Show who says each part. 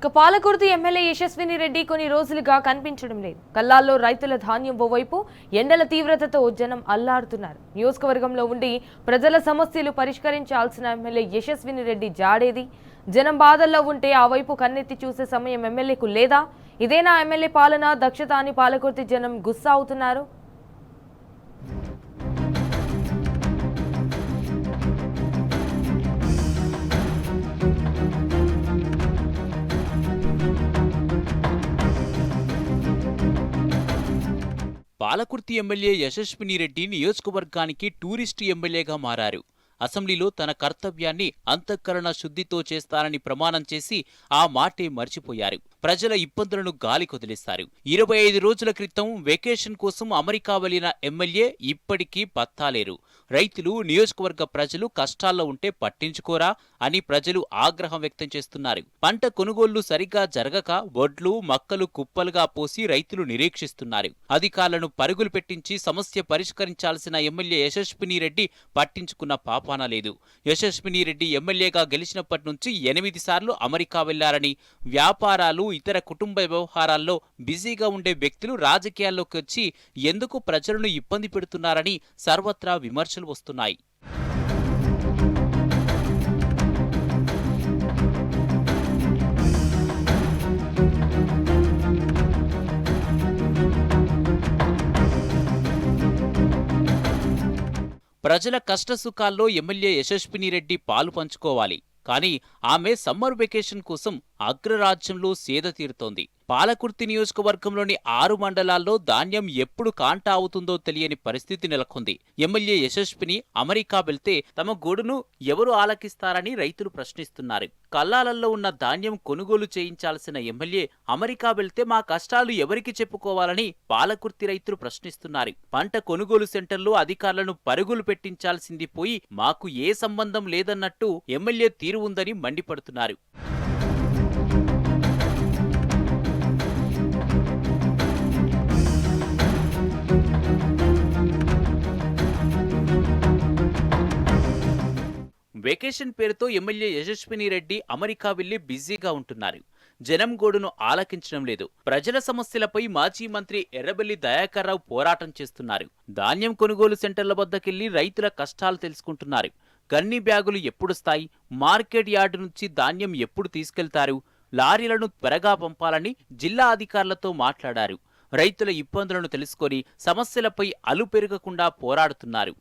Speaker 1: Palakurthi MLA యశస్విని రెడ్డి కొన్ని రోజులుగా కనిపించడం లేదు. కల్లాల్లో రైతుల ధాన్యం ఓవైపు ఎండల తీవ్రతతో జనం అల్లాడుతున్నారు. నియోజకవర్గంలో ఉండి ప్రజల సమస్యలు పరిష్కరించాల్సిన ఎమ్మెల్యే యశస్విని రెడ్డి జాడేది? జనం బాధల్లో ఉంటే ఆ వైపు కన్నెత్తి చూసే సమయం ఎమ్మెల్యేకు లేదా? ఇదేనా ఎమ్మెల్యే పాలన దక్షత అని పాలకుర్తి జనం గుస్సా అవుతున్నారు.
Speaker 2: పాలకుర్తి ఎమ్మెల్యే యశస్విని రెడ్డి నియోజకవర్గానికి టూరిస్టు ఎమ్మెల్యేగా మారారు. అసెంబ్లీలో తన కర్తవ్యాన్ని అంతఃకరణ శుద్ధితో చేస్తానని ప్రమాణం చేసి ఆ మాటే మర్చిపోయారు. ప్రజల ఇబ్బందులను గాలికొదిలేశారు. 25 రోజుల క్రితం వెకేషన్ కోసం అమెరికా వెళ్లిన ఎమ్మెల్యే ఇప్పటికీ పత్తాలేరు. రైతులు, నియోజకవర్గ ప్రజలు కష్టాల్లో ఉంటే పట్టించుకోరా అని ప్రజలు ఆగ్రహం వ్యక్తం చేస్తున్నారు. పంట కొనుగోళ్లు సరిగ్గా జరగక వడ్లు, మక్కలు కుప్పలుగా పోసి రైతులు నిరీక్షిస్తున్నారు. అధికారులను పరుగులు పెట్టించి సమస్య పరిష్కరించాల్సిన ఎమ్మెల్యే యశస్విని రెడ్డి పట్టించుకున్న పాపాన లేదు. యశస్విని రెడ్డి ఎమ్మెల్యేగా గెలిచినప్పటి నుంచి 8 సార్లు అమెరికా వెళ్లారని, వ్యాపారాలు, ఇతర కుటుంబ వ్యవహారాల్లో బిజీగా ఉండే వ్యక్తులు రాజకీయాల్లోకి వచ్చి ఎందుకు ప్రజలను ఇబ్బంది పెడుతున్నారని సర్వత్రా విమర్శలు వస్తున్నాయి. ప్రజల కష్టసుఖాల్లో ఎమ్మెల్యే యశస్విని రెడ్డి పాలు పంచుకోవాలి. కానీ ఆమె సమ్మర్ వెకేషన్ కోసం అగ్రరాజ్యంలో సేద తీరుతోంది. పాలకుర్తి నియోజకవర్గంలోని 6 మండలాల్లో ధాన్యం ఎప్పుడు కాంటా అవుతుందో తెలియని పరిస్థితి నెలకొంది. ఎమ్మెల్యే యశస్విని అమెరికా వెళ్తే తమ గోడును ఎవరు ఆలకిస్తారని రైతులు ప్రశ్నిస్తున్నారు. కల్లాలలో ఉన్న ధాన్యం కొనుగోలు చేయించాల్సిన ఎమ్మెల్యే అమెరికా వెళ్తే మా కష్టాలు ఎవరికి చెప్పుకోవాలని పాలకుర్తి రైతులు ప్రశ్నిస్తున్నారు. పంట కొనుగోలు సెంటర్లో అధికారులను పరుగులు పెట్టించాల్సింది పోయి మాకు ఏ సంబంధం లేదన్నట్టు ఎమ్మెల్యే తీరు ఉందని మండిపడుతున్నారు. వెకేషన్ పేరుతో ఎమ్మెల్యే యశస్విని రెడ్డి అమెరికా వెళ్లి బిజీగా ఉంటున్నారు. జనం గోడును ఆలకించడం లేదు. ప్రజల సమస్యలపై మాజీ మంత్రి ఎర్రబెల్లి దయాకర్ రావు పోరాటం చేస్తున్నారు. ధాన్యం కొనుగోలు సెంటర్ల వద్దకెళ్లి రైతుల కష్టాలు తెలుసుకుంటున్నారు. గన్ని బ్యాగులు ఎప్పుడొస్తాయి, మార్కెట్ యార్డు నుంచి ధాన్యం ఎప్పుడు తీసుకెళ్తారు, లారీలను త్వరగా పంపాలని జిల్లా అధికారులతో మాట్లాడారు. రైతుల ఇబ్బందులను తెలుసుకొని సమస్యలపై అలుపెరగకుండా పోరాడుతున్నారు.